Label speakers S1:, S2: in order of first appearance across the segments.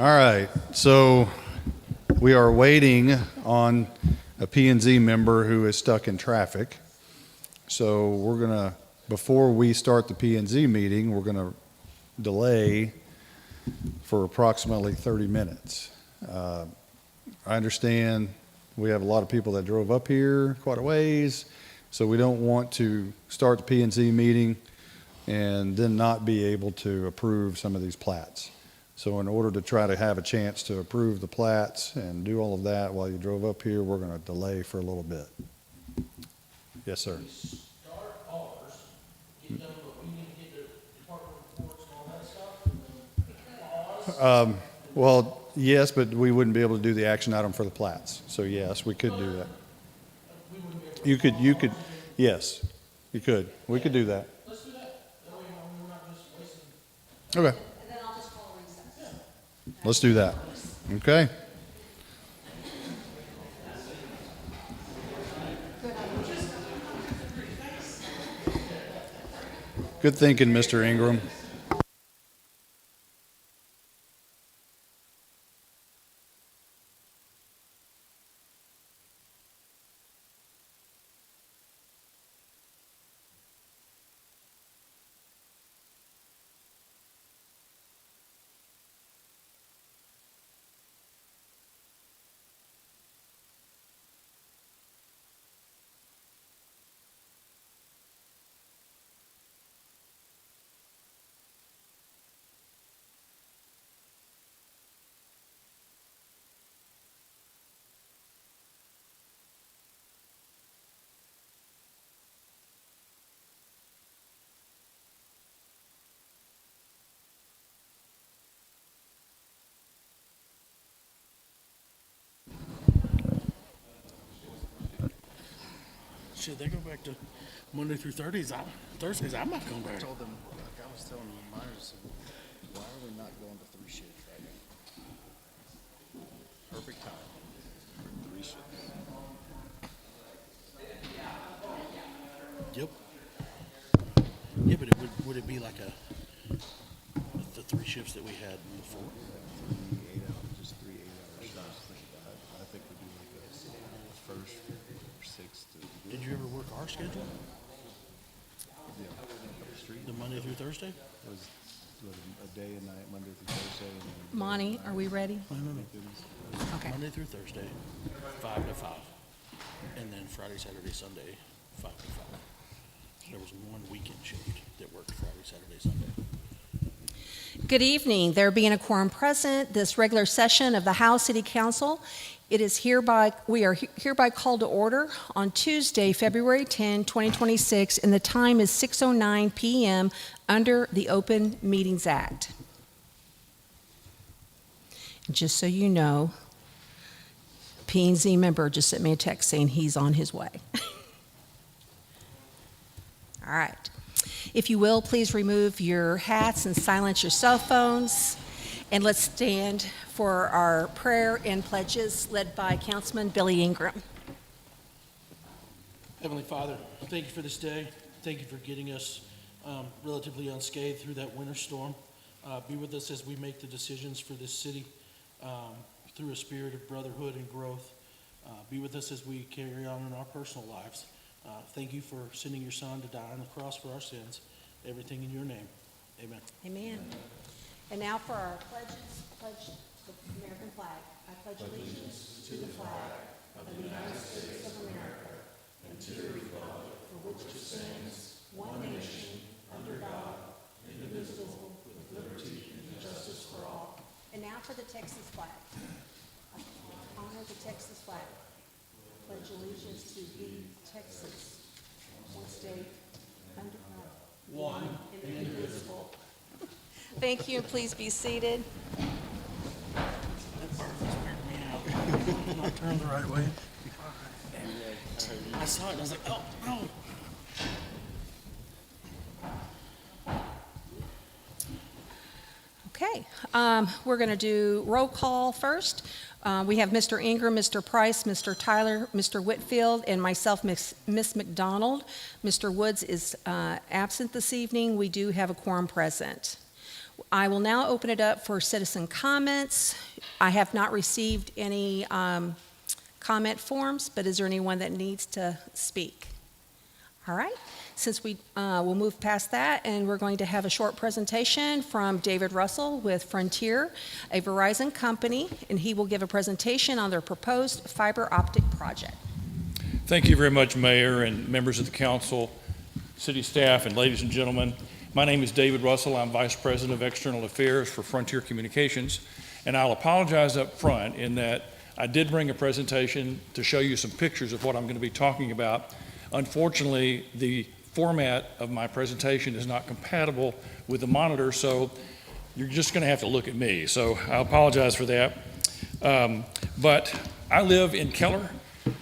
S1: All right, so we are waiting on a P&Z member who is stuck in traffic. So we're gonna, before we start the P&Z meeting, we're gonna delay for approximately 30 minutes. I understand we have a lot of people that drove up here quite a ways, so we don't want to start the P&Z meeting and then not be able to approve some of these plats. So in order to try to have a chance to approve the plats and do all of that while you drove up here, we're going to delay for a little bit. Yes, sir.
S2: We start ours, get done, but we need to get the department reports and all that stuff, and then pause.
S1: Well, yes, but we wouldn't be able to do the action item for the plats. So yes, we could do that.
S2: We wouldn't be able to.
S1: You could, yes, you could. We could do that.
S2: Let's do that. That way, we're not just wasting.
S1: Okay.
S3: And then I'll just call a recess.
S1: Let's do that. Okay. Good thinking, Mr. Ingram.
S2: Should they go back to Monday through Thursdays? I'm not going back.
S4: I told them, like I was telling Myers, why are we not going to 3 shifts right now? Perfect time for 3 shifts.
S2: Yep. Yeah, but would it be like the 3 shifts that we had before?
S4: 3 8-hour, just 3 8-hour shifts. I think we do like a first, 6th.
S2: Did you ever work our schedule?
S4: Yeah, up the street.
S2: The Monday through Thursday?
S4: It was a day and night, Monday through Thursday. And then
S3: Monty, are we ready?
S4: goodness.
S3: Okay.
S2: Monday through Thursday, 5 to 5. And then Friday, Saturday, Sunday, 5 to 5. There was one weekend shift that worked Friday, Saturday, Sunday.
S3: Good evening. There being a quorum present, this regular session of the Howe City Council, we are hereby called to order on Tuesday, February 10, 2026, and the time is 6:09 p.m. under the Open Meetings Act. Just so you know, P&Z member just sent me a text saying he's on his way. All right. If you will, please remove your hats and silence your cell phones. And let's stand for our prayer and pledges led by Councilman Billy Ingram.
S2: Heavenly Father, thank you for this day. Thank you for getting us relatively unscathed through that winter storm. Be with us as we make the decisions for this city through a spirit of brotherhood and growth. Be with us as we carry on in our personal lives. Thank you for sending your son to die on the cross for our sins. Everything in your name. Amen.
S3: Amen. And now for our pledge the American flag. I pledge allegiance to the flag of the United States of America and to the republic for which it stands, one nation, under God, indivisible, with liberty and justice for all. And now for the Texas flag. I honor the Texas flag. Pledge allegiance to thee, Texas, one state, under God, one and indivisible. Thank you. Please be seated.
S2: Not turned the right way. I saw it and I was like, oh, no.
S3: Okay, we're going to do roll call first. We have Mr. Ingram, Mr. Price, Mr. Tyler, Mr. Whitfield, and myself, Miss McDonald. Mr. Woods is absent this evening. We do have a quorum present. I will now open it up for citizen comments. I have not received any comment forms, but is there anyone that needs to speak? All right, since we'll move past that, and we're going to have a short presentation from David Russell with Frontier, a Verizon company, and he will give a presentation on their proposed fiber optic project.
S5: Thank you very much, Mayor and members of the council, city staff, and ladies and gentlemen. My name is David Russell. I'm Vice President of External Affairs for Frontier Communications, and I'll apologize up front in that I did bring a presentation to show you some pictures of what I'm going to be talking about. Unfortunately, the format of my presentation is not compatible with the monitor, so you're just going to have to look at me. So I apologize for that. But I live in Keller,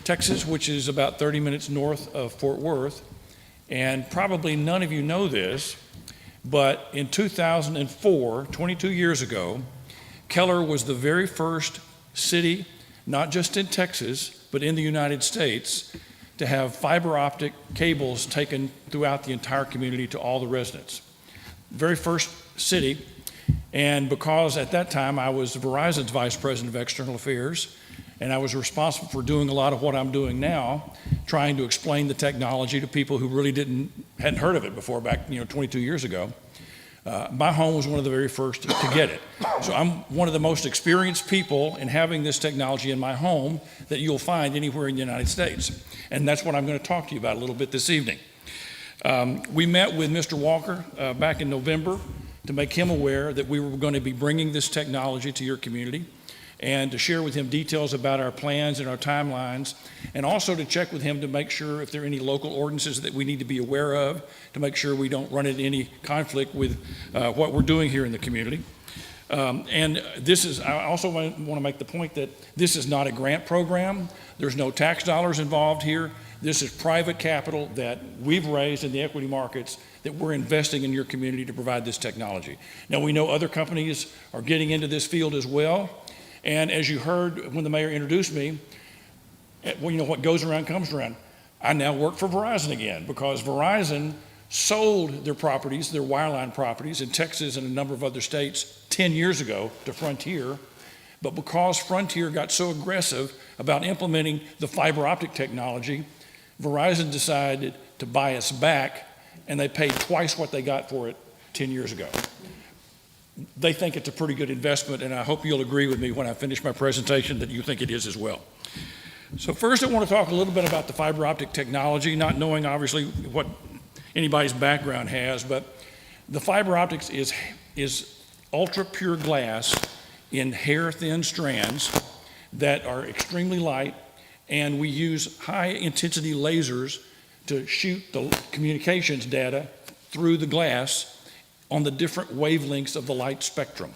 S5: Texas, which is about 30 minutes north of Fort Worth. And probably none of you know this, but in 2004, 22 years ago, Keller was the very first city, not just in Texas, but in the United States, to have fiber optic cables taken throughout the entire community to all the residents. Very first city, and because at that time I was Verizon's Vice President of External Affairs, and I was responsible for doing a lot of what I'm doing now, trying to explain the technology to people who really hadn't heard of it before back 22 years ago. My home was one of the very first to get it. So I'm one of the most experienced people in having this technology in my home that you'll find anywhere in the United States. And that's what I'm going to talk to you about a little bit this evening. We met with Mr. Walker back in November to make him aware that we were going to be bringing this technology to your community, and to share with him details about our plans and our timelines, and also to check with him to make sure if there are any local ordinances that we need to be aware of, to make sure we don't run into any conflict with what we're doing here in the community. And I also want to make the point that this is not a grant program. There's no tax dollars involved here. This is private capital that we've raised in the equity markets that we're investing in your community to provide this technology. Now, we know other companies are getting into this field as well. And as you heard when the mayor introduced me, what goes around comes around. I now work for Verizon again because Verizon sold their properties, their wireline properties in Texas and a number of other states 10 years ago to Frontier. But because Frontier got so aggressive about implementing the fiber optic technology, Verizon decided to buy us back, and they paid twice what they got for it 10 years ago. They think it's a pretty good investment, and I hope you'll agree with me when I finish my presentation that you think it is as well. So first I want to talk a little bit about the fiber optic technology, not knowing obviously what anybody's background has, but the fiber optics is ultra pure glass in hair thin strands that are extremely light, and we use high intensity lasers to shoot the communications data through the glass on the different wavelengths of the light spectrum.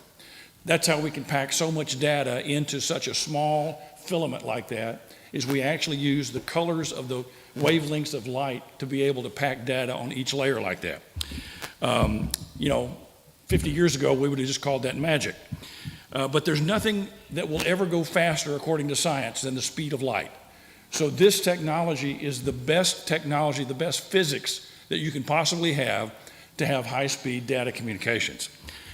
S5: That's how we can pack so much data into such a small filament like that, is we actually use the colors of the wavelengths of light to be able to pack data on each layer like that. 50 years ago, we would have just called that magic. But there's nothing that will ever go faster, according to science, than the speed of light. So this technology is the best technology, the best physics that you can possibly have to have high-speed data communications.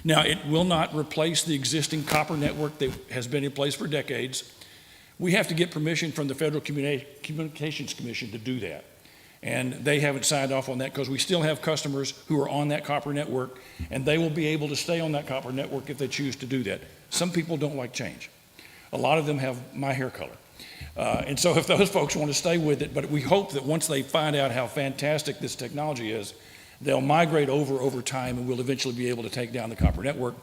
S5: Now, it will not replace the existing copper network that has been in place for decades. We have to get permission from the Federal Communications Commission to do that. And they haven't signed off on that because we still have customers who are on that copper network, and they will be able to stay on that copper network if they choose to do that. Some people don't like change. A lot of them have my hair color. And so if those folks want to stay with it, but we hope that once they find out how fantastic this technology is, they'll migrate over time, and we'll eventually be able to take down the copper network.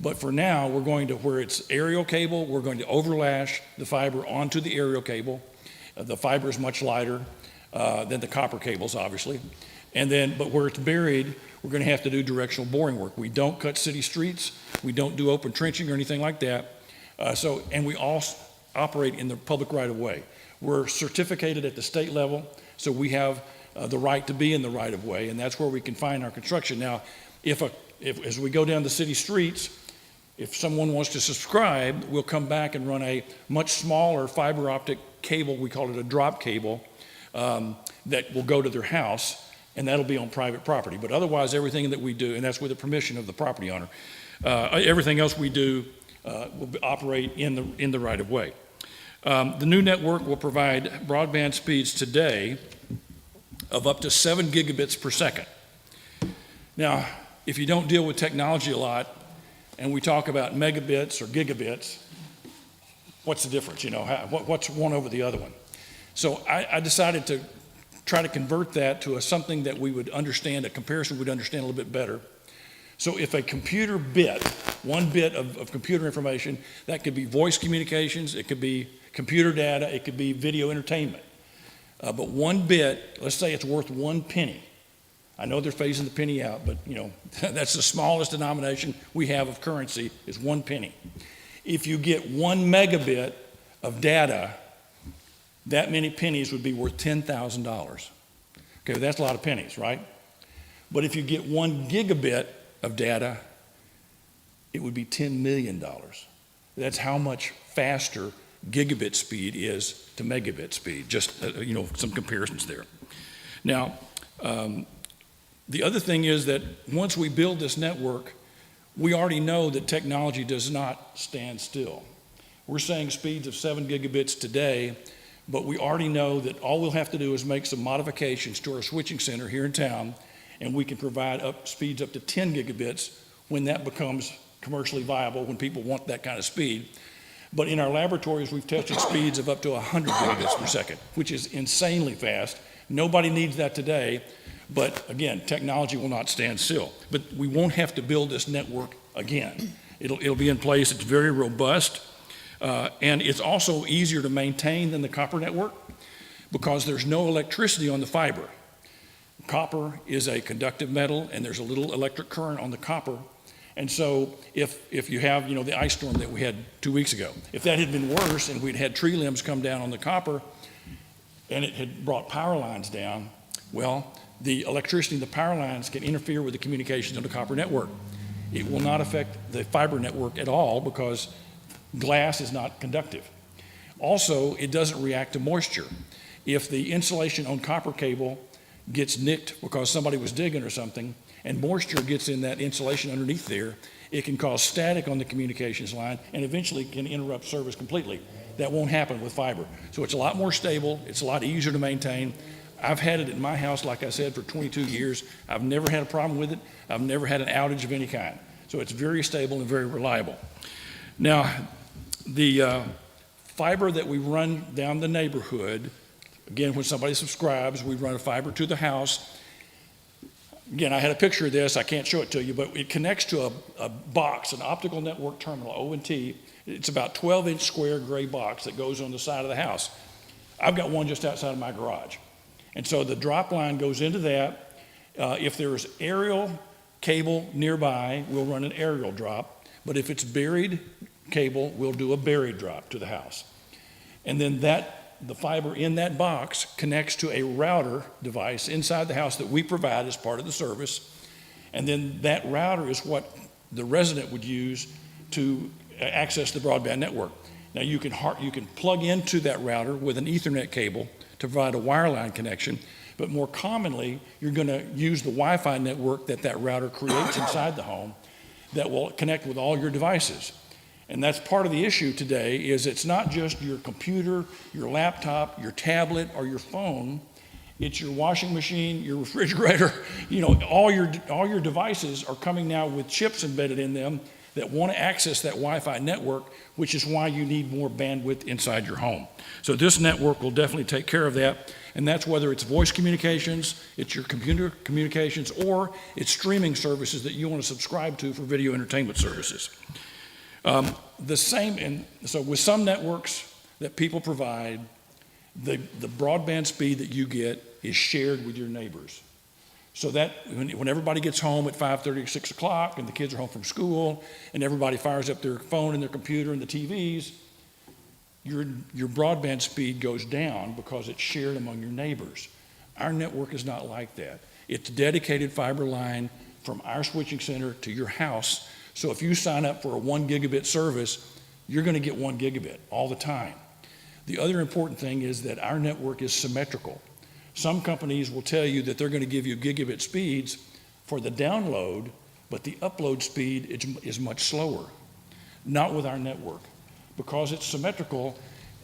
S5: But for now, we're going to, where it's aerial cable, we're going to overlash the fiber onto the aerial cable. The fiber is much lighter than the copper cables, obviously. And then, but where it's buried, we're going to have to do directional boring work. We don't cut city streets. We don't do open trenching or anything like that. And we all operate in the public right-of-way. We're certificated at the state level, so we have the right to be in the right-of-way, and that's where we can find our construction. Now, if as we go down the city streets, if someone wants to subscribe, we'll come back and run a much smaller fiber optic cable, we call it a drop cable, that will go to their house, and that'll be on private property. But otherwise, everything that we do, and that's with the permission of the property owner, everything else we do will operate in the right of way. The new network will provide broadband speeds today of up to 7 gigabits per second. Now, if you don't deal with technology a lot, and we talk about megabits or gigabits, what's the difference? What's one over the other one? So I decided to try to convert that to something that we would understand, a comparison we'd understand a little bit better. So if a computer bit, one bit of computer information, that could be voice communications, it could be computer data, it could be video entertainment. But one bit, let's say it's worth 1 penny. I know they're phasing the penny out, but that's the smallest denomination we have of currency is 1 penny. If you get 1 megabit of data, that many pennies would be worth $10,000. Okay, that's a lot of pennies, right? But if you get 1 gigabit of data, it would be $10 million. That's how much faster gigabit speed is to megabit speed, just some comparisons there. Now, the other thing is that once we build this network, we already know that technology does not stand still. We're saying speeds of 7 gigabits today, but we already know that all we'll have to do is make some modifications to our switching center here in town, and we can provide speeds up to 10 gigabits when that becomes commercially viable, when people want that kind of speed. But in our laboratories, we've tested speeds of up to 100 gigabits per second, which is insanely fast. Nobody needs that today, but again, technology will not stand still. But we won't have to build this network again. It'll be in place. It's very robust, and it's also easier to maintain than the copper network because there's no electricity on the fiber. Copper is a conductive metal, and there's a little electric current on the copper. And so if you have, the ice storm that we had 2 weeks ago, if that had been worse and we'd had tree limbs come down on the copper and it had brought power lines down, well, the electricity in the power lines can interfere with the communications of the copper network. It will not affect the fiber network at all because glass is not conductive. Also, it doesn't react to moisture. If the insulation on copper cable gets nicked because somebody was digging or something, and moisture gets in that insulation underneath there, it can cause static on the communications line and eventually can interrupt service completely. That won't happen with fiber. So it's a lot more stable, it's a lot easier to maintain. I've had it at my house, like I said, for 22 years. I've never had a problem with it. I've never had an outage of any kind. So it's very stable and very reliable. Now, the fiber that we run down the neighborhood, again, when somebody subscribes, we run a fiber to the house. Again, I had a picture of this. I can't show it to you, but it connects to a box, an optical network terminal, ONT. It's about 12-inch square gray box that goes on the side of the house. I've got one just outside of my garage. And so the drop line goes into that. If there's aerial cable nearby, we'll run an aerial drop. But if it's buried cable, we'll do a buried drop to the house. And then the fiber in that box connects to a router device inside the house that we provide as part of the service. And then that router is what the resident would use to access the broadband network. Now you can plug into that router with an Ethernet cable to provide a wireline connection, but more commonly, you're going to use the Wi-Fi network that router creates inside the home that will connect with all your devices. And that's part of the issue today is it's not just your computer, your laptop, your tablet, or your phone. It's your washing machine, your refrigerator. All your devices are coming now with chips embedded in them that want to access that Wi-Fi network, which is why you need more bandwidth inside your home. So this network will definitely take care of that. And that's whether it's voice communications, it's your computer communications, or it's streaming services that you want to subscribe to for video entertainment services. So with some networks that people provide, the broadband speed that you get is shared with your neighbors. So that when everybody gets home at 5:30 or 6 o'clock and the kids are home from school and everybody fires up their phone and their computer and the TVs, your broadband speed goes down because it's shared among your neighbors. Our network is not like that. It's dedicated fiber line from our switching center to your house. So if you sign up for a 1 gigabit service, you're going to get 1 gigabit all the time. The other important thing is that our network is symmetrical. Some companies will tell you that they're going to give you gigabit speeds for the download, but the upload speed is much slower. Not with our network. Because it's symmetrical,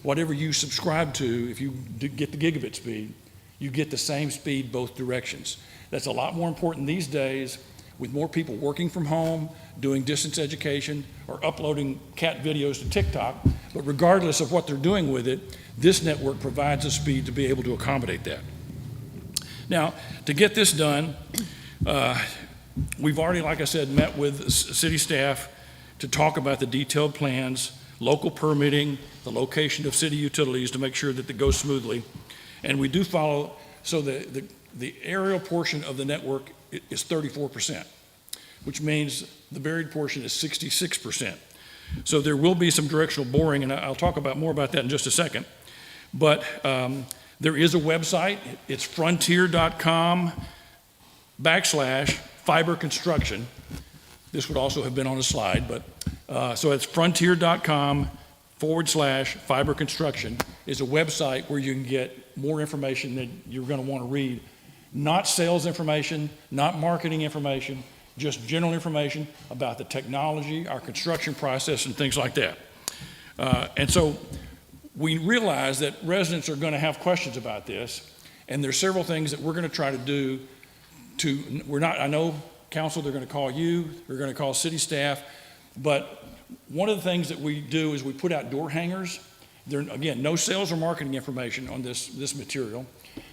S5: whatever you subscribe to, if you get the gigabit speed, you get the same speed both directions. That's a lot more important these days with more people working from home, doing distance education, or uploading cat videos to TikTok. But regardless of what they're doing with it, this network provides a speed to be able to accommodate that. Now, to get this done, we've already, like I said, met with city staff to talk about the detailed plans, local permitting, the location of city utilities to make sure that it goes smoothly. And we do follow, so the aerial portion of the network is 34%, which means the buried portion is 66%. So there will be some directional boring, and I'll talk more about that in just a second. But there is a website. It's frontier.com/fiber construction. This would also have been on a slide, but so it's frontier.com/fiber construction is a website where you can get more information that you're going to want to read. Not sales information, not marketing information, just general information about the technology, our construction process, and things like that. And so we realize that residents are going to have questions about this, and there's several things that we're going to try to do I know council, they're going to call you, they're going to call city staff, but one of the things that we do is we put out door hangers. Again, no sales or marketing information on this material,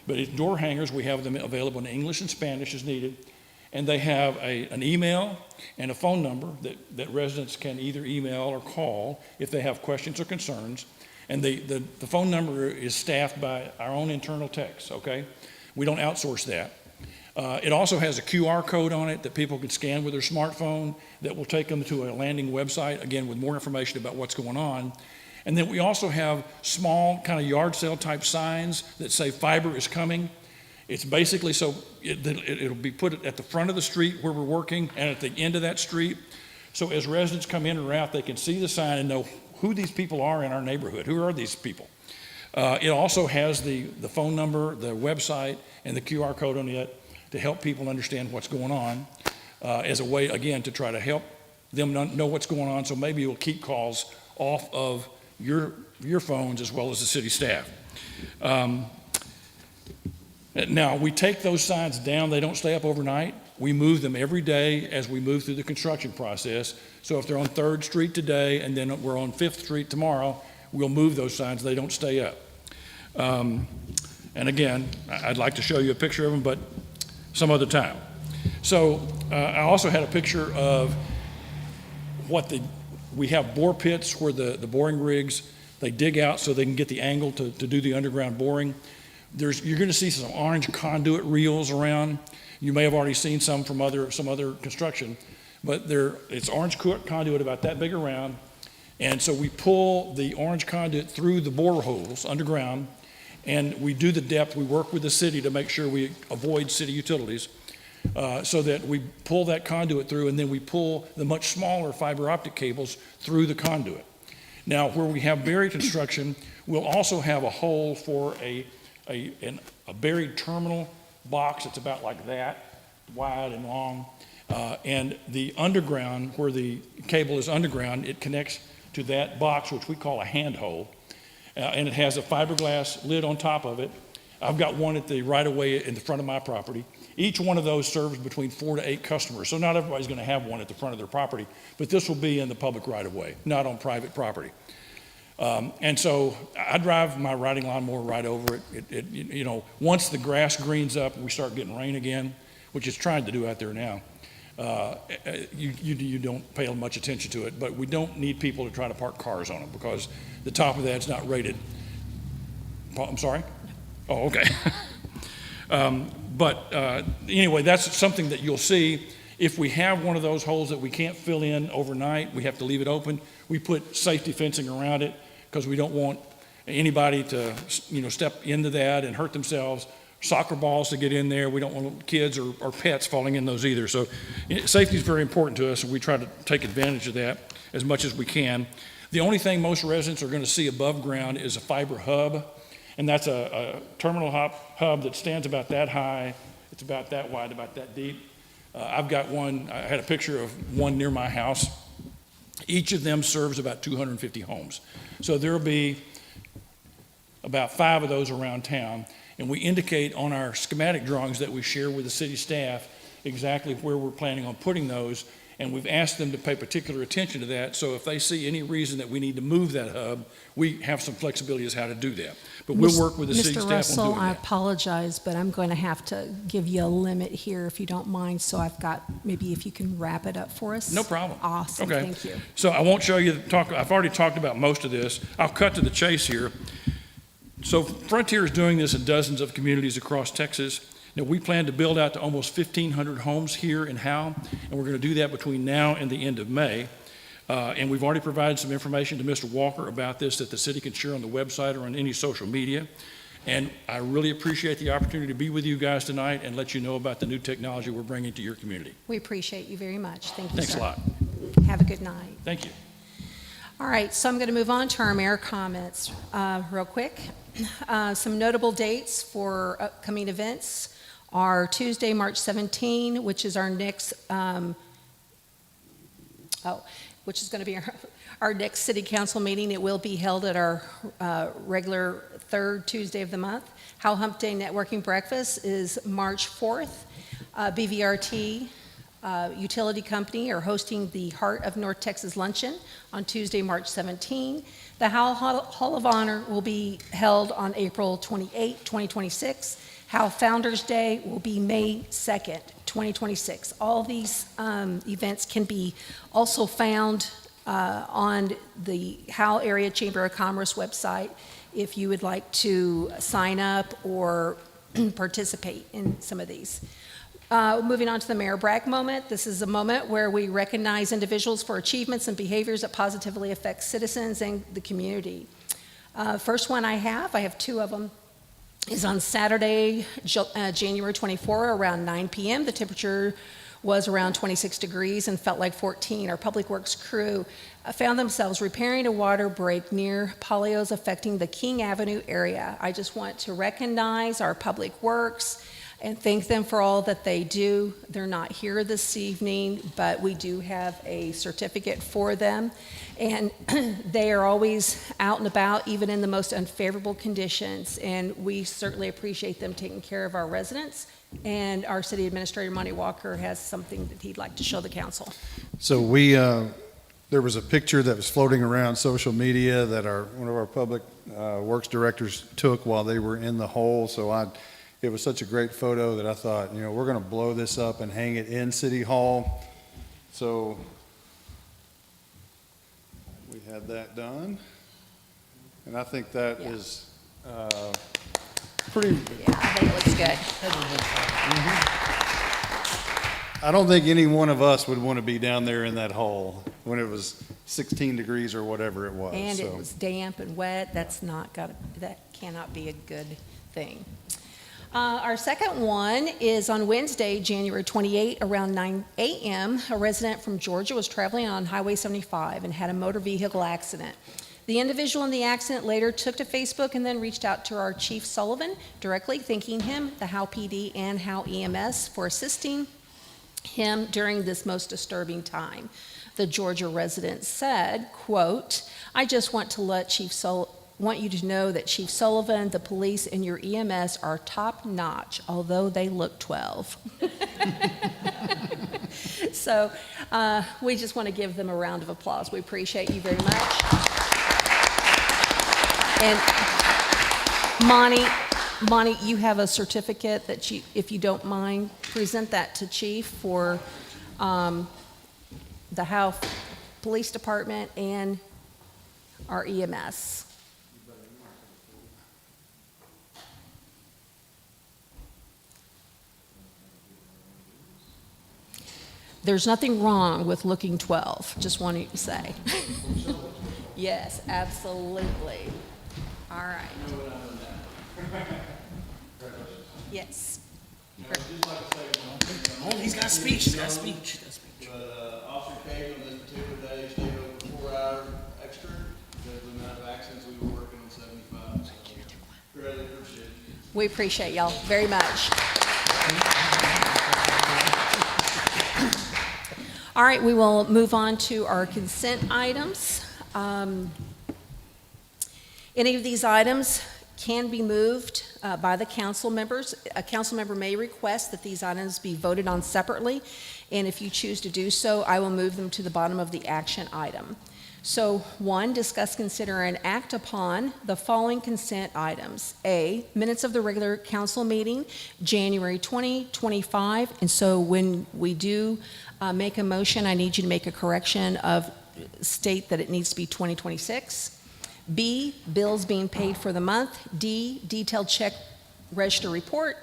S5: but it's door hangers. We have them available in English and Spanish as needed, and they have an email and a phone number that residents can either email or call if they have questions or concerns. And the phone number is staffed by our own internal techs, okay? We don't outsource that. It also has a QR code on it that people can scan with their smartphone that will take them to a landing website, again, with more information about what's going on. And then we also have small kind of yard sale type signs that say fiber is coming. It's basically so it'll be put at the front of the street where we're working and at the end of that street. So as residents come in or out, they can see the sign and know who these people are in our neighborhood. Who are these people? It also has the phone number, the website, and the QR code on it to help people understand what's going on as a way, again, to try to help them know what's going on. So maybe you'll keep calls off of your phones as well as the city staff. Now, we take those signs down. They don't stay up overnight. We move them every day as we move through the construction process. So if they're on 3rd Street today and then we're on 5th Street tomorrow, we'll move those signs. They don't stay up. And again, I'd like to show you a picture of them, but some other time. So I also had a picture of we have bore pits where the boring rigs, they dig out so they can get the angle to do the underground boring. You're going to see some orange conduit reels around. You may have already seen some from some other construction, but it's orange conduit about that big around. And so we pull the orange conduit through the bore holes underground, and we do the depth. We work with the city to make sure we avoid city utilities so that we pull that conduit through, and then we pull the much smaller fiber optic cables through the conduit. Now, where we have buried construction, we'll also have a hole for a buried terminal box. It's about like that, wide and long. And the underground, where the cable is underground, it connects to that box, which we call a handhole. And it has a fiberglass lid on top of it. I've got one at the right-of-way in the front of my property. Each one of those serves between 4 to 8 customers. So not everybody's going to have one at the front of their property, but this will be in the public right-of-way, not on private property. And so I drive my riding lawnmower right over it. Once the grass greens up and we start getting rain again, which it's trying to do out there now, you don't pay much attention to it, but we don't need people to try to park cars on it because the top of that's not rated. I'm sorry? Oh, okay. But anyway, that's something that you'll see. If we have one of those holes that we can't fill in overnight, we have to leave it open. We put safety fencing around it because we don't want anybody to, step into that and hurt themselves. Soccer balls to get in there. We don't want kids or pets falling in those either. So safety is very important to us, and we try to take advantage of that as much as we can. The only thing most residents are going to see above ground is a fiber hub, And that's a terminal hub that stands about that high. It's about that wide, about that deep. I've got one, I had a picture of one near my house. Each of them serves about 250 homes. So there'll be about 5 of those around town. And we indicate on our schematic drawings that we share with the city staff exactly where we're planning on putting those. And we've asked them to pay particular attention to that. So if they see any reason that we need to move that hub, we have some flexibility as how to do that. But we'll work with the city staff on doing
S3: Mr. Russell, I
S5: that.
S3: apologize, but I'm going to have to give you a limit here if you don't mind. So I've got, maybe if you can wrap it up for us.
S5: No problem.
S3: Awesome,
S5: Okay.
S3: thank you.
S5: So I won't show you I've already talked about most of this. I'll cut to the chase here. So Frontier is doing this in dozens of communities across Texas. Now, we plan to build out to almost 1,500 homes here in Howe, and we're going to do that between now and the end of May. And we've already provided some information to Mr. Walker about this that the city can share on the website or on any social media. And I really appreciate the opportunity to be with you guys tonight and let you know about the new technology we're bringing to your community.
S3: We appreciate you very much. Thank you,
S5: Thanks
S3: sir.
S5: a lot.
S3: Have a good night.
S5: Thank you.
S3: All right, so I'm going to move on to our mayor comments real quick. Some notable dates for upcoming events are Tuesday, March 17, which is our next, which is going to be our next city council meeting. It will be held at our regular third Tuesday of the month. Howe Hump Day Networking Breakfast is March 4th. BVRT Utility Company are hosting the Heart of North Texas Luncheon on Tuesday, March 17. The Howe Hall of Honor will be held on April 28, 2026. Howe Founders Day will be May 2nd, 2026. All these events can be also found on the Howe Area Chamber of Commerce website if you would like to sign up or participate in some of these. Moving on to the Mayor Bragg moment. This is a moment where we recognize individuals for achievements and behaviors that positively affect citizens and the community. First one I have 2 of them, is on Saturday, January 24, around 9 p.m. The temperature was around 26 degrees and felt like 14. Our Public Works crew found themselves repairing a water break near polioles affecting the King Avenue area. I just want to recognize our Public Works and thank them for all that they do. They're not here this evening, but we do have a certificate for them. And they are always out and about, even in the most unfavorable conditions. And we certainly appreciate them taking care of our residents. And our city administrator, Monty Walker, has something that he'd like to show the council.
S1: So there was a picture that was floating around social media that one of our public works directors took while they were in the hole. So it was such a great photo that I thought, we're going to blow this up and hang it in City Hall. So we had that done. And I think that is pretty.
S3: Yeah, I think it looks good.
S1: I don't think any one of us would want to be down there in that hole when it was 16 degrees or whatever it was.
S3: And it was damp and wet. That cannot be a good thing. Our second one is on Wednesday, January 28, around 9 a.m. A resident from Georgia was traveling on Highway 75 and had a motor vehicle accident. The individual in the accident later took to Facebook and then reached out to our Chief Sullivan directly, thanking him, the Howe PD, and Howe EMS for assisting him during this most disturbing time. The Georgia resident said, quote, "I just want you to know that Chief Sullivan, the police, and your EMS are top-notch, although they look 12. So we just want to give them a round of applause. We appreciate you very much. And Monty, you have a certificate that if you don't mind, present that to Chief for the Howe Police Department and our EMS. There's nothing wrong with looking 12, just wanted to say. Yes, absolutely. All right. Yes.
S6: Oh, he's got a speech. He's got a speech.
S7: But Officer Cade on this particular day stayed over 4 hours extra because of the amount of accidents we were working on 75. So greatly appreciated.
S3: We appreciate y'all very much. All right, we will move on to our consent items. Any of these items can be moved by the council members. A council member may request that these items be voted on separately, and if you choose to do so, I will move them to the bottom of the action item. So, 1, discuss, consider, and act upon the following consent items. A, minutes of the regular council meeting, January 2025. And so when we do make a motion, I need you to make a correction of state that it needs to be 2026. B, bills being paid for the month. D, detailed check register report.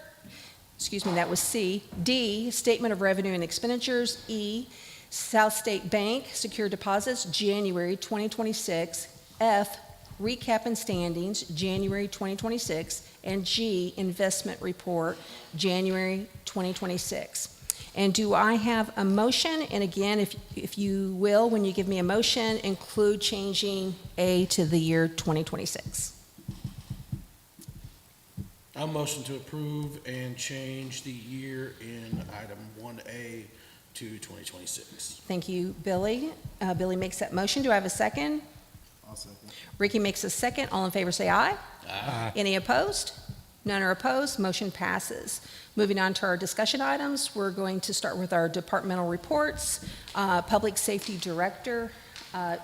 S3: Excuse me, that was C. D, statement of revenue and expenditures. E, South State Bank secure deposits, January 2026. F, recap and standings, January 2026. And G, investment report, January 2026. And do I have a motion? And again, if you will, when you give me a motion, include changing A to the year 2026.
S2: I'll motion to approve and change the year in item 1A to 2026.
S3: Thank you, Billy. Billy makes that motion. Do I have a second?
S4: I'll second.
S3: Ricky makes a second. All in favor say aye.
S2: Aye.
S3: Any opposed? None are opposed. Motion passes. Moving on to our discussion items, we're going to start with our departmental reports. Public Safety Director,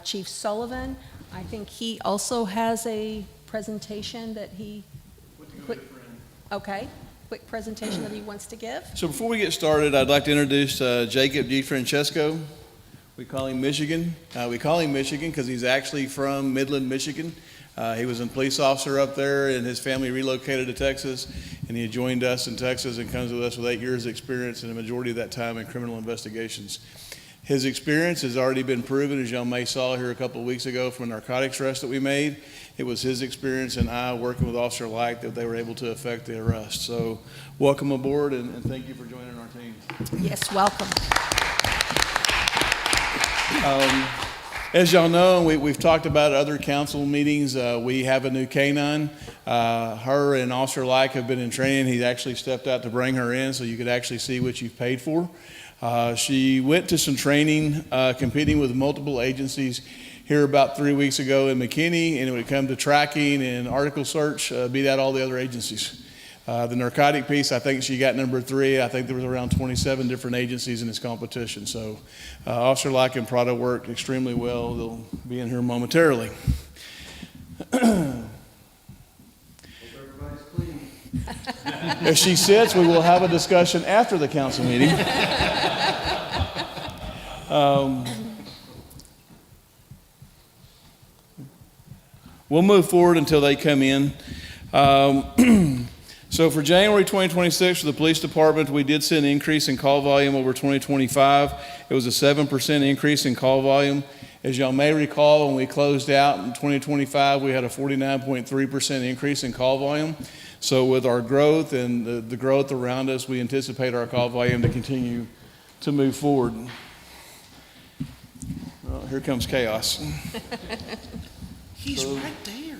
S3: Chief Sullivan, I think he also has a presentation that he... Quick presentation that he wants to give.
S7: So before we get started, I'd like to introduce Jacob DiFrancesco. We call him Michigan. We call him Michigan because he's actually from Midland, Michigan. He was a police officer up there, and his family relocated to Texas, and he joined us in Texas and comes with us with 8 years' experience and a majority of that time in criminal investigations. His experience has already been proven, as y'all may saw here a couple of weeks ago from a narcotics arrest that we made. It was his experience and I working with Officer Light that they were able to effect the arrest. So welcome aboard, and thank you for joining our team.
S3: Yes, welcome.
S7: As y'all know, we've talked about other council meetings. We have a new canine. Her and Officer Like have been in training. He actually stepped out to bring her in so you could actually see what you've paid for. She went to some training, competing with multiple agencies here about 3 weeks ago in McKinney, and when it comes to tracking and article search, beat out all the other agencies. The narcotic piece, I think she got number 3. I think there was around 27 different agencies in this competition. So Officer Like and Prada worked extremely well. They'll be in here momentarily. As she sits, we will have a discussion after the council meeting. We'll move forward until they come in. So for January 2026 for the police department, we did see an increase in call volume over 2025. It was a 7% increase in call volume. As y'all may recall, when we closed out in 2025, we had a 49.3% increase in call volume. So with our growth and the growth around us, we anticipate our call volume to continue to move forward. Well, here comes chaos.
S2: He's right there.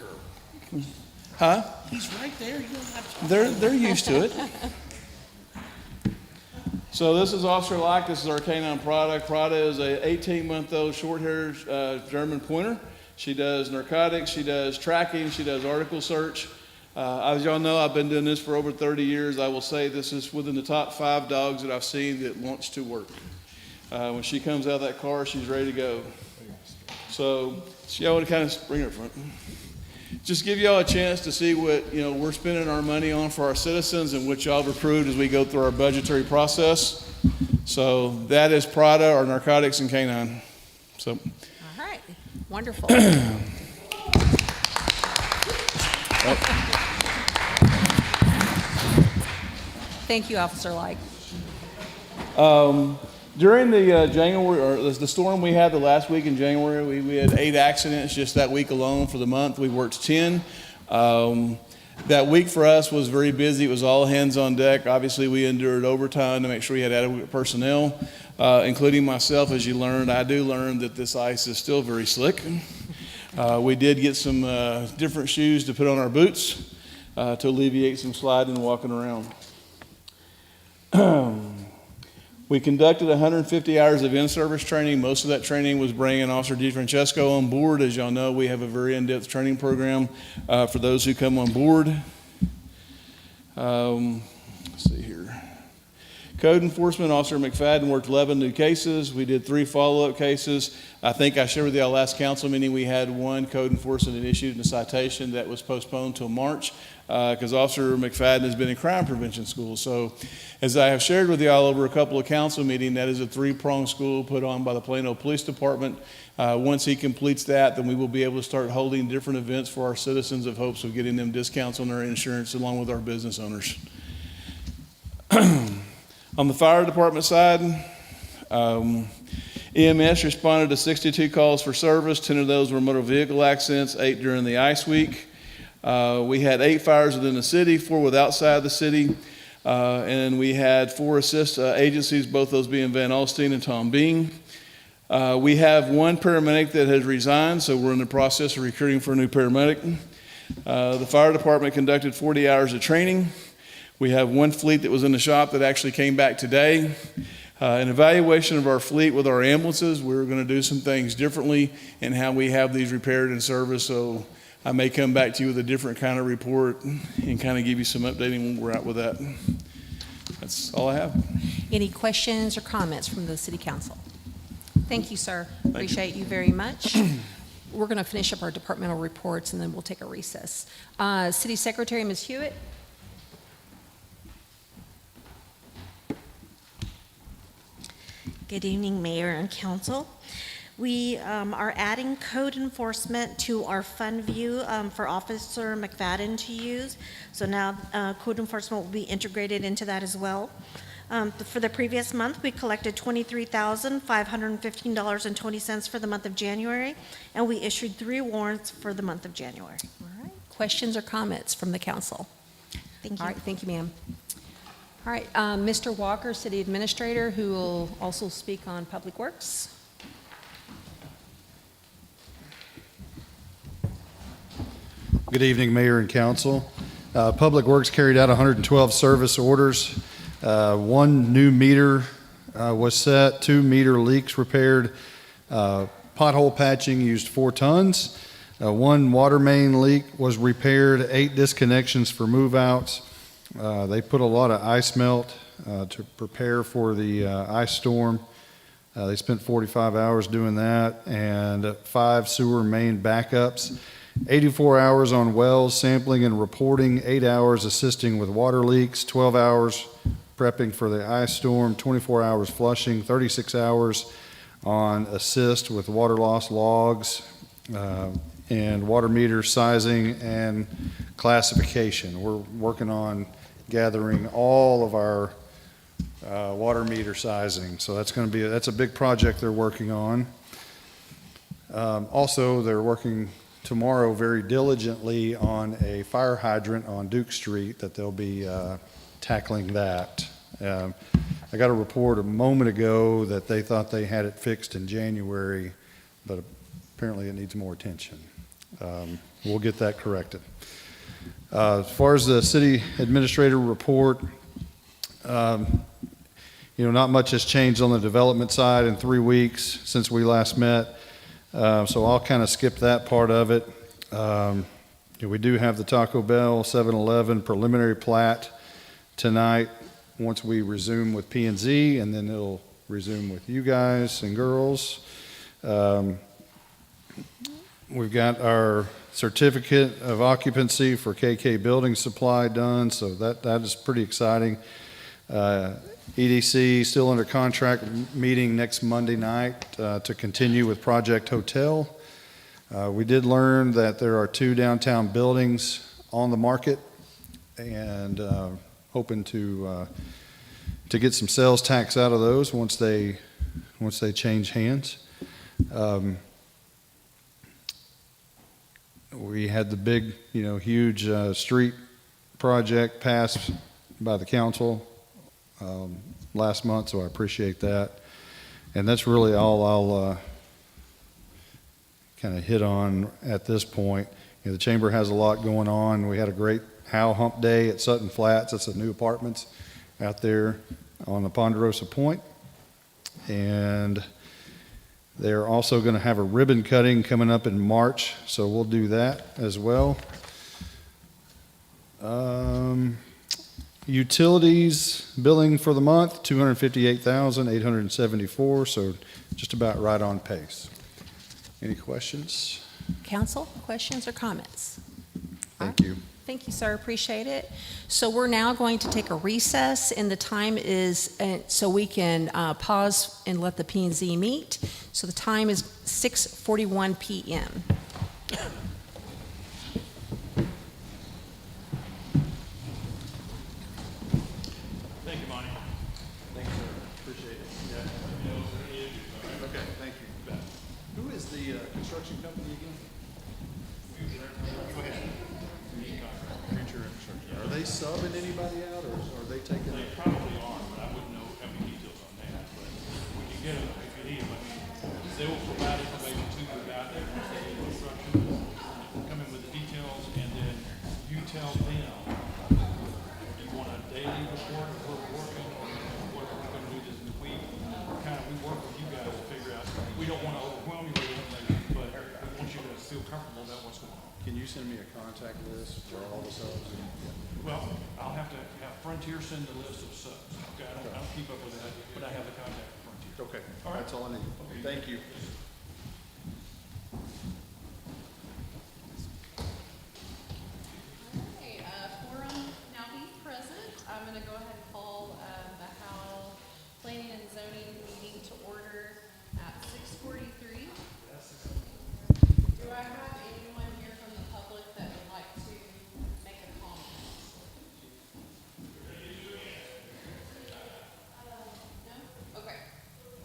S7: Huh?
S2: He's right there. You don't have to.
S7: They're used to it. So this is Officer Like. This is our canine product. Prada is a 18-month-old short-haired German pointer. She does narcotics. She does tracking. She does article search. As y'all know, I've been doing this for over 30 years. I will say this is within the top 5 dogs that I've seen that wants to work. When she comes out of that car, she's ready to go. So y'all want to kind of bring her front. Just give y'all a chance to see what we're spending our money on for our citizens and what y'all have approved as we go through our budgetary process. So that is Prada, our narcotics and canine. So.
S3: All right, wonderful. Thank you, Officer Like.
S7: During the January, or the storm we had the last week in January, we had 8 accidents just that week alone. For the month, we worked 10. That week for us was very busy. It was all hands on deck. Obviously, we endured overtime to make sure we had adequate personnel, including myself. As you learned, I do learn that this ice is still very slick. We did get some different shoes to put on our boots. to alleviate some sliding and walking around. We conducted 150 hours of in-service training. Most of that training was bringing Officer DeFrancesco on board. As y'all know, we have a very in-depth training program for those who come on board. Let's see here. Code enforcement, Officer McFadden worked 11 new cases. We did 3 follow-up cases. I think I shared with you our last council meeting, we had 1 code enforcement that issued a citation that was postponed till March because Officer McFadden has been in crime prevention school. So as I have shared with you all over a couple of council meetings, that is a 3-pronged school put on by the Plano Police Department. Once he completes that, then we will be able to start holding different events for our citizens of hopes of getting them discounts on their insurance along with our business owners. On the fire department side, EMS responded to 62 calls for service. 10 of those were motor vehicle accidents, 8 during the ice week. We had 8 fires within the city, 4 with outside the city, and we had 4 assist agencies, both those being Van Alstyne and Tom Bean. We have 1 paramedic that has resigned, so we're in the process of recruiting for a new paramedic. The fire department conducted 40 hours of training. We have 1 fleet that was in the shop that actually came back today. An evaluation of our fleet with our ambulances. We're going to do some things differently in how we have these repaired and serviced. So I may come back to you with a different kind of report and kind of give you some updating when we're out with that. That's all I have.
S3: Any questions or comments from the city council? Thank you, sir. Appreciate you very much. We're going to finish up our departmental reports and then we'll take a recess. City Secretary, Ms. Hewitt.
S8: Good evening, Mayor and Council. We are adding code enforcement to our fund view for Officer McFadden to use. So now code enforcement will be integrated into that as well. For the previous month, we collected $23,515.20 for the month of January, and we issued 3 warrants for the month of January.
S3: All right. Questions or comments from the council?
S8: Thank you.
S3: All right. Thank you, ma'am. All right, Mr. Walker, City Administrator, who will also speak on Public Works.
S1: Good evening, Mayor and Council. Public Works carried out 112 service orders. 1 new meter was set, 2 meter leaks repaired. Pothole patching used 4 tons. 1 water main leak was repaired, 8 disconnections for move-outs. They put a lot of ice melt to prepare for the ice storm. They spent 45 hours doing that, and 5 sewer main backups, 84 hours on wells sampling and reporting, 8 hours assisting with water leaks, 12 hours prepping for the ice storm, 24 hours flushing, 36 hours on assist with water loss logs, and water meter sizing and classification. We're working on gathering all of our water meter sizing. So that's going to be, that's a big project they're working on. Also, they're working tomorrow very diligently on a fire hydrant on Duke Street that they'll be tackling that. I got a report a moment ago that they thought they had it fixed in January, but apparently it needs more attention. We'll get that corrected. As far as the city administrator report, not much has changed on the development side in 3 weeks since we last met. So I'll kind of skip that part of it. We do have the Taco Bell 7-Eleven preliminary plat tonight once we resume with P&Z, and then it'll resume with you guys and girls. We've got our certificate of occupancy for KK Building Supply done, so that is pretty exciting. EDC still under contract, meeting next Monday night to continue with Project Hotel. We did learn that there are 2 downtown buildings on the market, and hoping to get some sales tax out of those once they change hands. We had the big, huge street project passed by the council last month, so I appreciate that. And that's really all I'll kind of hit on at this point. The chamber has a lot going on. We had a great Howe Hump Day at Sutton Flats. That's the new apartments out there on the Ponderosa Point. And they're also going to have a ribbon cutting coming up in March, so we'll do that as well. Utilities billing for the month, $258,874, so just about right on pace. Any questions?
S3: Council, questions or comments?
S1: Thank you.
S3: Thank you, sir. Appreciate it. So we're now going to take a recess, and the time is, so we can pause and let the P&Z meet. So the time is 6:41 p.m.
S5: Thank you, Monty.
S1: Thank you, sir. Appreciate it. Yeah. Okay, thank you. Who is the construction company again? Go ahead. Are they subbing anybody out, or are they taking?
S5: They probably are, but I wouldn't know how many details on that, but we can get them if you need them. I mean, they will provide information to you about that once they do construction, come in with the details, and then you tell them, you want a daily report of what we're working, what we're gonna do this week. We work with you guys to figure out, we don't wanna overwhelm you with information, but we want you to feel comfortable about what's going on.
S1: Can you send me a contact list for all the subs?
S5: Well, I'll have to have Frontier send the list of subs, okay? I don't keep up with that, but I have the contact for Frontier.
S1: Okay, that's all I need. Thank you.
S9: Okay, quorum now being present, I'm gonna go ahead and call, the Howe Planning and Zoning meeting to order at 6:43. Do I have anyone here from the public that would like to make a comment? No? Okay,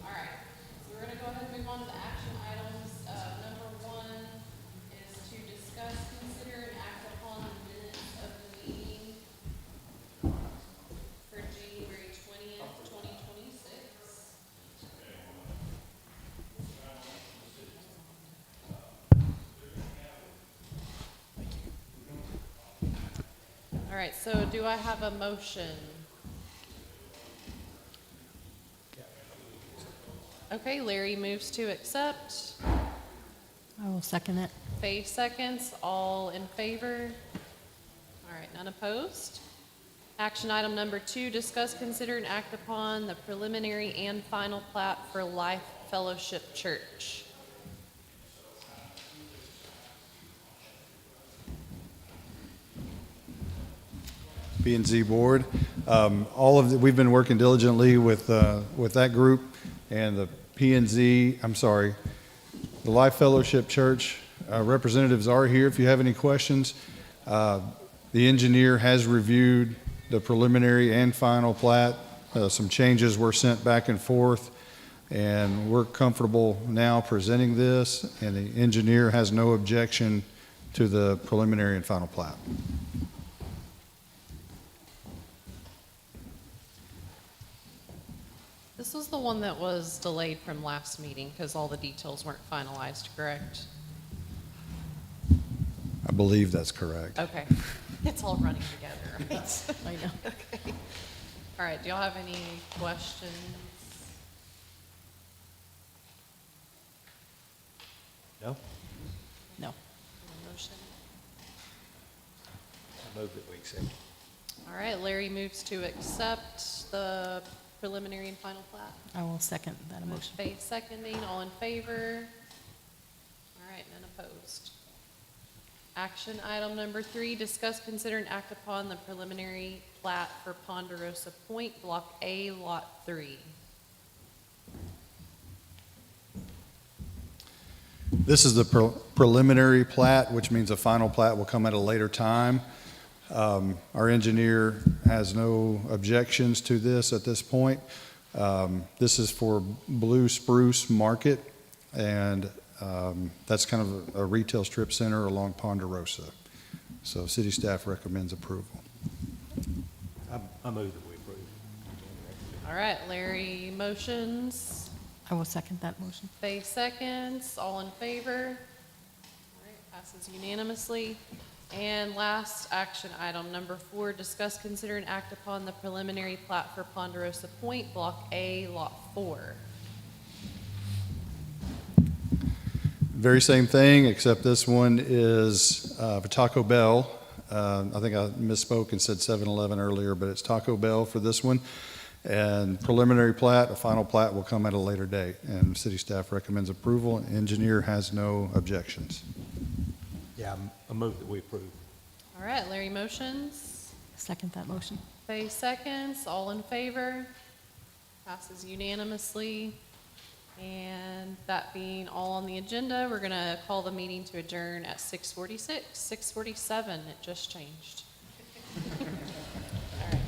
S9: all right. So we're gonna go ahead and move on to the action items. Number one is to discuss, consider, and act upon the minutes of the meeting for January 20th, 2026. All right, so do I have a motion? Okay, Larry moves to accept.
S3: I will second it.
S9: Faye seconds. All in favor? All right, none opposed. Action item number 2, discuss, consider, and act upon the preliminary and final plat for Life Fellowship Church.
S1: P&Z Board. We've been working diligently with that group and the P&Z, the Life Fellowship Church representatives are here if you have any questions. The engineer has reviewed the preliminary and final plat. Some changes were sent back and forth, and we're comfortable now presenting this, and the engineer has no objection to the preliminary and final plat.
S9: This was the one that was delayed from last meeting because all the details weren't finalized, correct?
S1: I believe that's correct.
S9: Okay. It's all running together, right?
S3: I know.
S9: Okay. All right, do y'all have any questions?
S10: No?
S3: No.
S9: Motion?
S10: I move that we accept.
S9: All right, Larry moves to accept the preliminary and final plat.
S3: I will second that motion.
S9: Faith seconding, all in favor? All right, none opposed. Action item number 3, discuss, consider, and act upon the preliminary plat for Ponderosa Point, Block A, Lot 3.
S1: This is the preliminary plat, which means a final plat will come at a later time. Our engineer has no objections to this at this point. This is for Blue Spruce Market, and that's kind of a retail strip center along Ponderosa. So city staff recommends approval.
S10: I move that we approve.
S9: All right, Larry motions,
S3: I will second that motion.
S9: Faith seconds, all in favor? All right, passes unanimously. And last action item, number 4, discuss, consider, and act upon the preliminary plat for Ponderosa Point, Block A, Lot 4.
S1: Very same thing, except this one is for Taco Bell. I think I misspoke and said 7-Eleven earlier, but it's Taco Bell for this one. And preliminary plat, a final plat will come at a later date. And city staff recommends approval. Engineer has no objections.
S10: Yeah, I move that we approve.
S9: All right, Larry motions,
S8: Second that motion.
S9: Faye seconds, all in favor? Passes unanimously. And that being all on the agenda, we're gonna call the meeting to adjourn at 6:46, 6:47, it just changed. All right.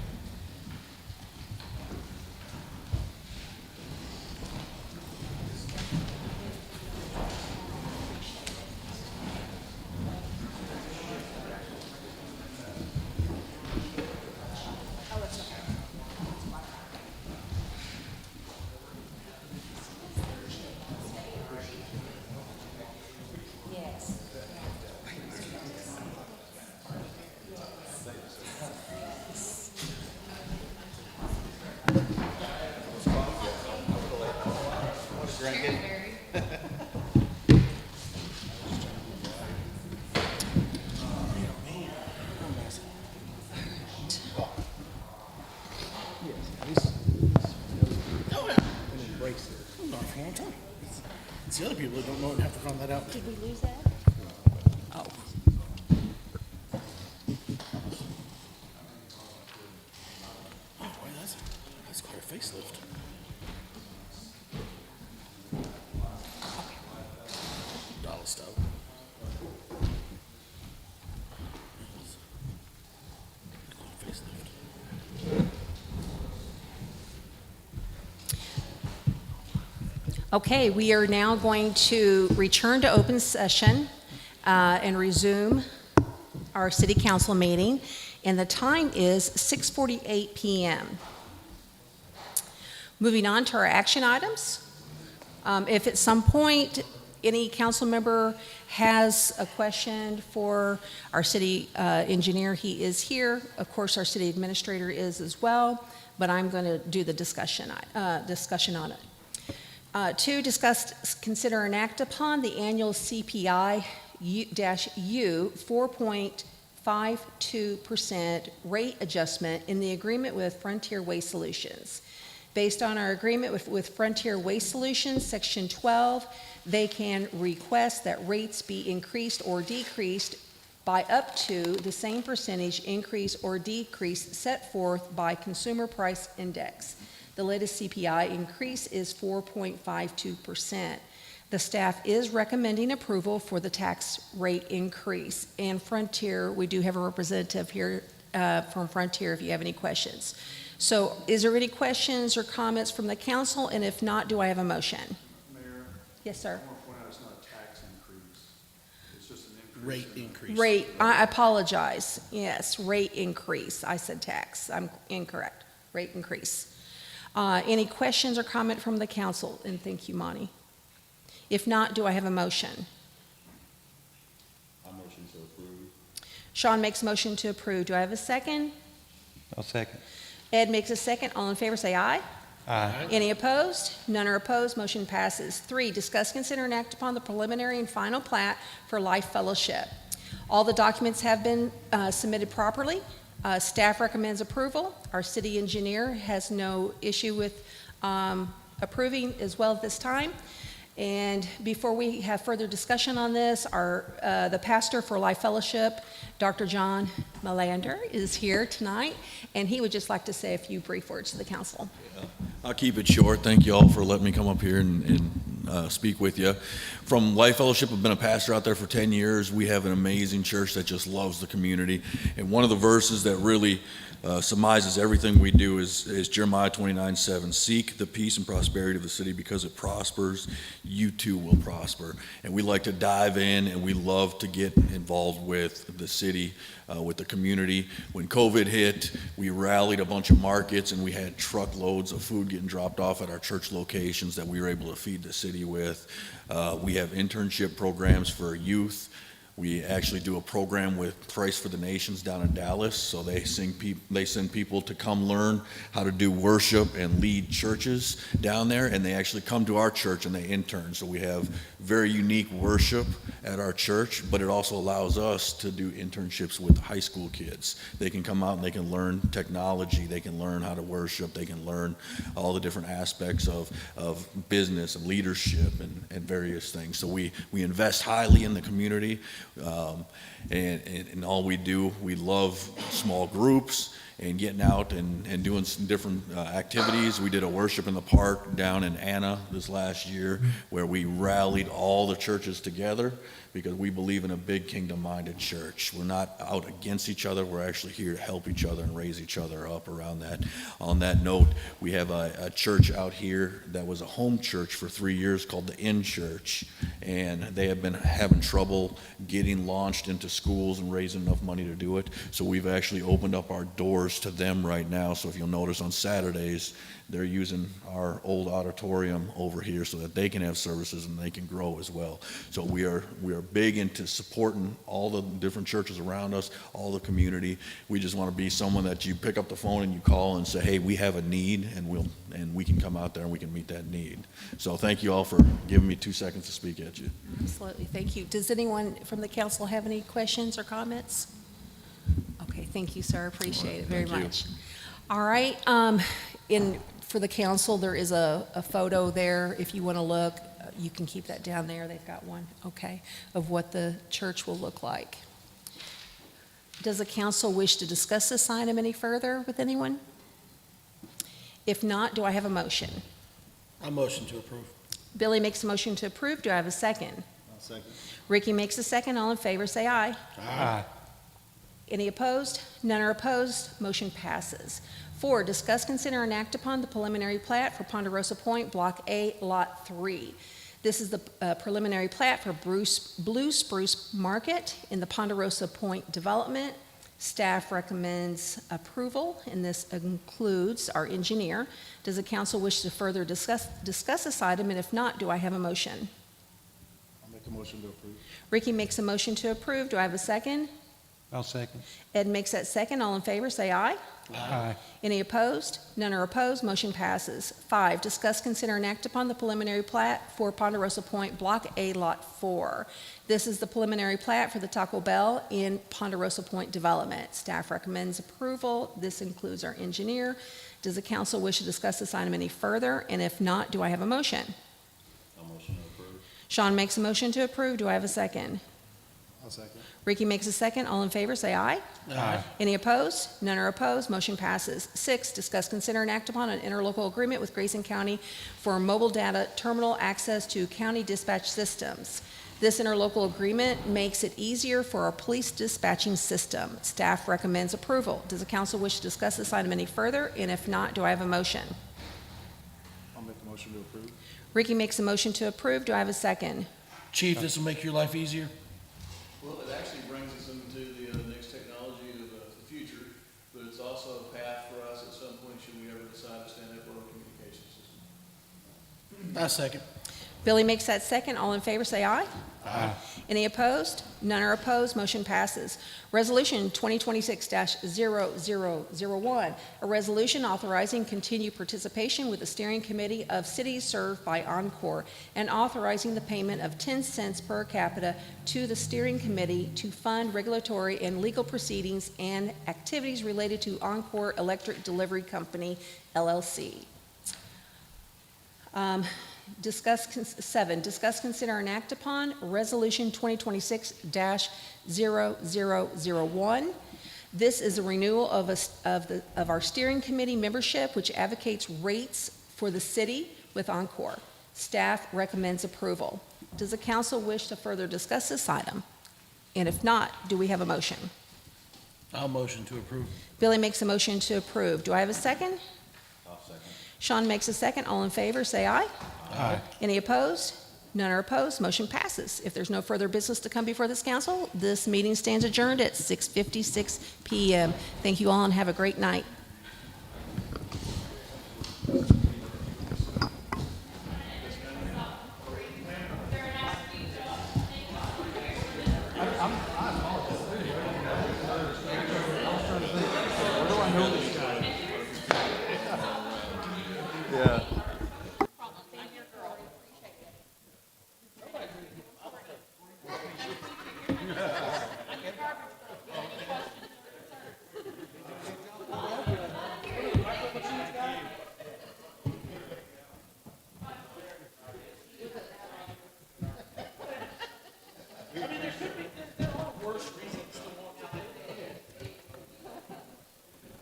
S6: It's the other people that don't know and have to find that out.
S8: Did we lose that?
S6: Oh. Oh, boy, that's quite a facelift. Dollar style. Facelift.
S3: Okay, we are now going to return to open session and resume our city council meeting, and the time is 6:48 p.m. Moving on to our action items. If at some point any council member has a question for our city engineer, he is here. Of course, our city administrator is as well, but I'm going to do the discussion on it. To discuss, consider, and act upon the annual CPI-U 4.52% rate adjustment in the agreement with Frontier Waste Solutions. Based on our agreement with Frontier Waste Solutions, Section 12, they can request that rates be increased or decreased by up to the same percentage increase or decrease set forth by Consumer Price Index. The latest CPI increase is 4.52%. The staff is recommending approval for the tax rate increase. And Frontier, we do have a representative here from Frontier if you have any questions. So is there any questions or comments from the council? And if not, do I have a motion?
S7: Mayor,
S3: Yes, sir.
S7: I want to point out it's not a tax increase. It's just an increase.
S6: Rate increase.
S3: Rate, I apologize. Yes, rate increase. I said tax. I'm incorrect. Rate increase. Any questions or comment from the council? And thank you, Monty. If not, do I have a motion?
S11: I motion to approve.
S3: Sean makes a motion to approve. Do I have a second?
S10: I'll second.
S3: Ed makes a second. All in favor, say aye.
S10: Aye.
S3: Any opposed? None are opposed. Motion passes. 3, discuss, consider, and act upon the preliminary and final plat for Life Fellowship. All the documents have been submitted properly. Staff recommends approval. Our city engineer has no issue with approving as well at this time. And before we have further discussion on this, the pastor for Life Fellowship, Dr. John Melander, is here tonight, and he would just like to say a few brief words to the council.
S11: I'll keep it short. Thank you all for letting me come up here and speak with you. From Life Fellowship, I've been a pastor out there for 10 years. We have an amazing church that just loves the community. And one of the verses that really surmises everything we do is Jeremiah 29:7. Seek the peace and prosperity of the city, because it prospers, you too will prosper. And we like to dive in, and we love to get involved with the city, with the community. When COVID hit, we rallied a bunch of markets, and we had truckloads of food getting dropped off at our church locations that we were able to feed the city with. We have internship programs for youth. We actually do a program with Price for the Nations down in Dallas, so they send people to come learn how to do worship and lead churches down there, and they actually come to our church and they intern. So we have very unique worship at our church, but it also allows us to do internships with high school kids. They can come out and they can learn technology, they can learn how to worship, they can learn all the different aspects of business and leadership and various things. So we invest highly in the community. And all we do, we love small groups and getting out and doing some different activities. We did a worship in the park down in Anna this last year where we rallied all the churches together because we believe in a big kingdom-minded church. We're not out against each other. We're actually here to help each other and raise each other up around that. On that note, we have a church out here that was a home church for 3 years called the Inn Church, and they have been having trouble getting launched into schools and raising enough money to do it. So we've actually opened up our doors to them right now. So if you'll notice on Saturdays, they're using our old auditorium over here so that they can have services and they can grow as well. So we are big into supporting all the different churches around us, all the community. We just want to be someone that you pick up the phone and you call and say, hey, we have a need, and we can come out there and we can meet that need. So thank you all for giving me 2 seconds to speak at you.
S3: Absolutely, thank you. Does anyone from the council have any questions or comments? Okay, thank you, sir, appreciate it very
S11: Thank you.
S3: much. All right, for the council, there is a photo there. If you want to look, you can keep that down there. They've got one, okay, of what the church will look like. Does the council wish to discuss this item any further with anyone? If not, do I have a motion?
S2: I motion to approve.
S3: Billy makes a motion to approve. Do I have a second?
S7: I'll second.
S3: Ricky makes a second. All in favor, say aye.
S10: Aye.
S3: Any opposed? None are opposed. Motion passes. 4, discuss, consider, and act upon the preliminary plat for Ponderosa Point, Block A, Lot 3. This is the preliminary plat for Blue Spruce Market in the Ponderosa Point development. Staff recommends approval, and this includes our engineer. Does the council wish to further discuss this item, and if not, do I have a motion?
S7: I'll make a motion to approve.
S3: Ricky makes a motion to approve. Do I have a second?
S10: I'll second.
S3: Ed makes that second. All in favor, say aye.
S10: Aye.
S3: Any opposed? None are opposed. Motion passes. 5, discuss, consider, and act upon the preliminary plat for Ponderosa Point, Block A, Lot 4. This is the preliminary plat for the Taco Bell in Ponderosa Point development. Staff recommends approval. This includes our engineer. Does the council wish to discuss this item any further? And if not, do I have a motion?
S11: I'll motion to approve.
S3: Sean makes a motion to approve. Do I have a second?
S7: I'll second.
S3: Ricky makes a second. All in favor, say aye.
S10: Aye.
S3: Any opposed? None are opposed. Motion passes. 6, discuss, consider, and act upon an interlocal agreement with Grayson County for mobile data terminal access to county dispatch systems. This interlocal agreement makes it easier for our police dispatching system. Staff recommends approval. Does the council wish to discuss this item any further? And if not, do I have a motion?
S7: I'll make a motion to approve.
S3: Ricky makes a motion to approve. Do I have a second?
S2: Chief, this will make your life easier.
S7: Well, it actually brings us into the next technology of the future, but it's also a path for us at some point should we ever decide to stand up our own communication system.
S2: I second.
S8: Billy makes that second. All in favor, say aye.
S10: Aye.
S8: Any opposed? None are opposed. Motion passes. Resolution 2026-0001, a resolution authorizing continued participation with the steering committee of cities served by Encore and authorizing the payment of 10 cents per capita to the steering committee to fund regulatory and legal proceedings and activities related to Encore Electric Delivery Company, LLC. 7, discuss, consider, and act upon Resolution 2026-0001. This is a renewal of our steering committee membership, which advocates rates for the city with Encore. Staff recommends approval. Does the council wish to further discuss this item? And if not, do we have a motion?
S2: I'll motion to approve.
S8: Billy makes a motion to approve. Do I have a second?
S11: I'll second.
S8: Sean makes a second. All in favor, say aye.
S10: Aye.
S8: Any opposed? None are opposed. Motion passes. If there's no further business to come before this council, this meeting stands adjourned at 6:56 p.m. Thank you all and have a great night.
S10: I'm
S7: Yeah.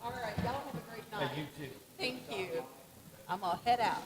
S3: All right, y'all have a great night. Thank you. I'm gonna head out.